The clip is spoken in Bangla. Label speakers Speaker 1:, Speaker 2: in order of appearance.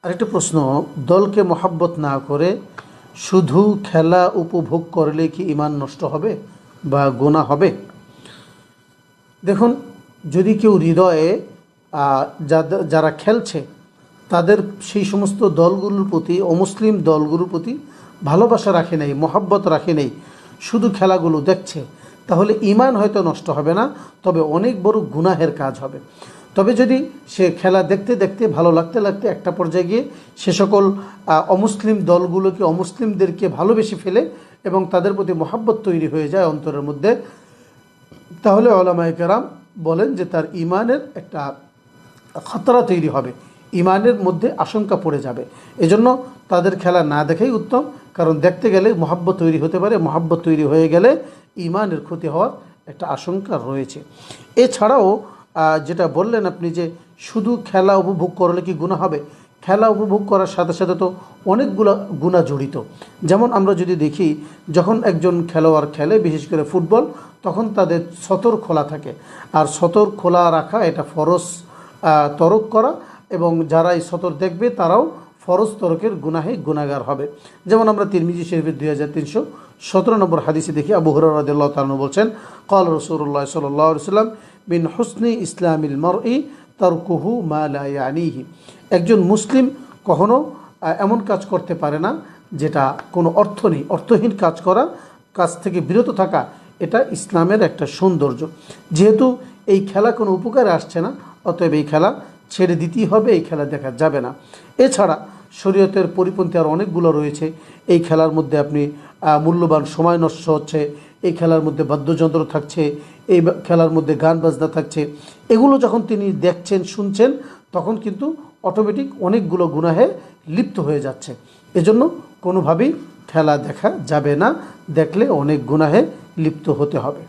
Speaker 1: আরেকটা প্রশ্ন, দলকে মহাব্বত না করে শুধু খেলা উপভোগ করলে কি ঈমান নষ্ট হবে বা গুনাহ হবে? দেখুন, যদি কেউ হৃদয়ে যারা খেলছে তাদের সেই সমস্ত দলগুলোর প্রতি, অমুসলিম দলগুলোর প্রতি ভালোবাসা রাখে নাই, মহাব্বত রাখে নাই, শুধু খেলাগুলো দেখছে, তাহলে ঈমান হয়তো নষ্ট হবে না, তবে অনেক বড় গুনাহের কাজ হবে। তবে যদি সে খেলা দেখতে দেখতে ভালো লাগতে লাগতে একটা পর্যায়ে গিয়ে সে সকল অমুসলিম দলগুলোকে, অমুসলিমদেরকে ভালোবেসে ফেলে এবং তাদের প্রতি মহাব্বত তৈরি হয়ে যায় অন্তরের মধ্যে, তাহলে উলামায়ে কেরাম বলেন যে তার ঈমানের একটা খতরা তৈরি হবে, ঈমানের মধ্যে আশঙ্কা পড়ে যাবে। এজন্য তাদের খেলা না দেখাই উত্তম, কারণ দেখতে গেলে মহাব্বত তৈরি হতে পারে, মহাব্বত তৈরি হয়ে গেলে ঈমানের ক্ষতি হওয়ার একটা আশঙ্কা রয়েছে। এছাড়াও যেটা বললেন আপনি যে শুধু খেলা উপভোগ করলে কি গুনাহ হবে, খেলা উপভোগ করার সাথে সাথে তো অনেকগুলো গুনাহ জড়িত। যেমন আমরা যদি দেখি, যখন একজন খেলোয়াড় খেলে, বিশেষ করে ফুটবল, তখন তাদের সতর খোলা থাকে, আর সতর খোলা রাখা এটা ফরজ তরক করা, এবং যারা এই সতর দেখবে তারাও ফরজ তরকের গুনাহে গুনাহগার হবে। যেমন আমরা তিরমিজি শরীফের 2317 নম্বর হাদিসে দেখি, আবু হুরায়রা রাদিয়াল্লাহু তাআলা বলছেন, ক্বাল রাসূলুল্লাহ সাল্লাল্লাহু আলাইহি ওয়াসাল্লাম, মিন হুসনি ইসলামিল মারই তারকুহু মা লা ইয়ানিহি। একজন মুসলিম কখনো এমন কাজ করতে পারে না যেটা কোনো অর্থ নেই, অর্থহীন কাজ থেকে বিরত থাকা, এটা ইসলামের একটা সৌন্দর্য। যেহেতু এই খেলা কোনো উপকারে আসছে না, অতএব এই খেলা ছেড়ে দিতেই হবে, এই খেলা দেখা যাবে না। এছাড়া শরীয়তের পরিপন্থী আর অনেকগুলো রয়েছে। এই খেলার মধ্যে আপনি মূল্যবান সময় নষ্ট হচ্ছে, এই খেলার মধ্যে বাদ্যযন্ত্র থাকছে, এই খেলার মধ্যে গান বাজনা থাকছে, এগুলো যখন তিনি দেখছেন, শুনছেন, তখন কিন্তু অটোমেটিক অনেকগুলো গুনাহে লিপ্ত হয়ে যাচ্ছে। এজন্য কোনোভাবেই খেলা দেখা যাবে না, দেখলে অনেক গুনাহে লিপ্ত হতে হবে।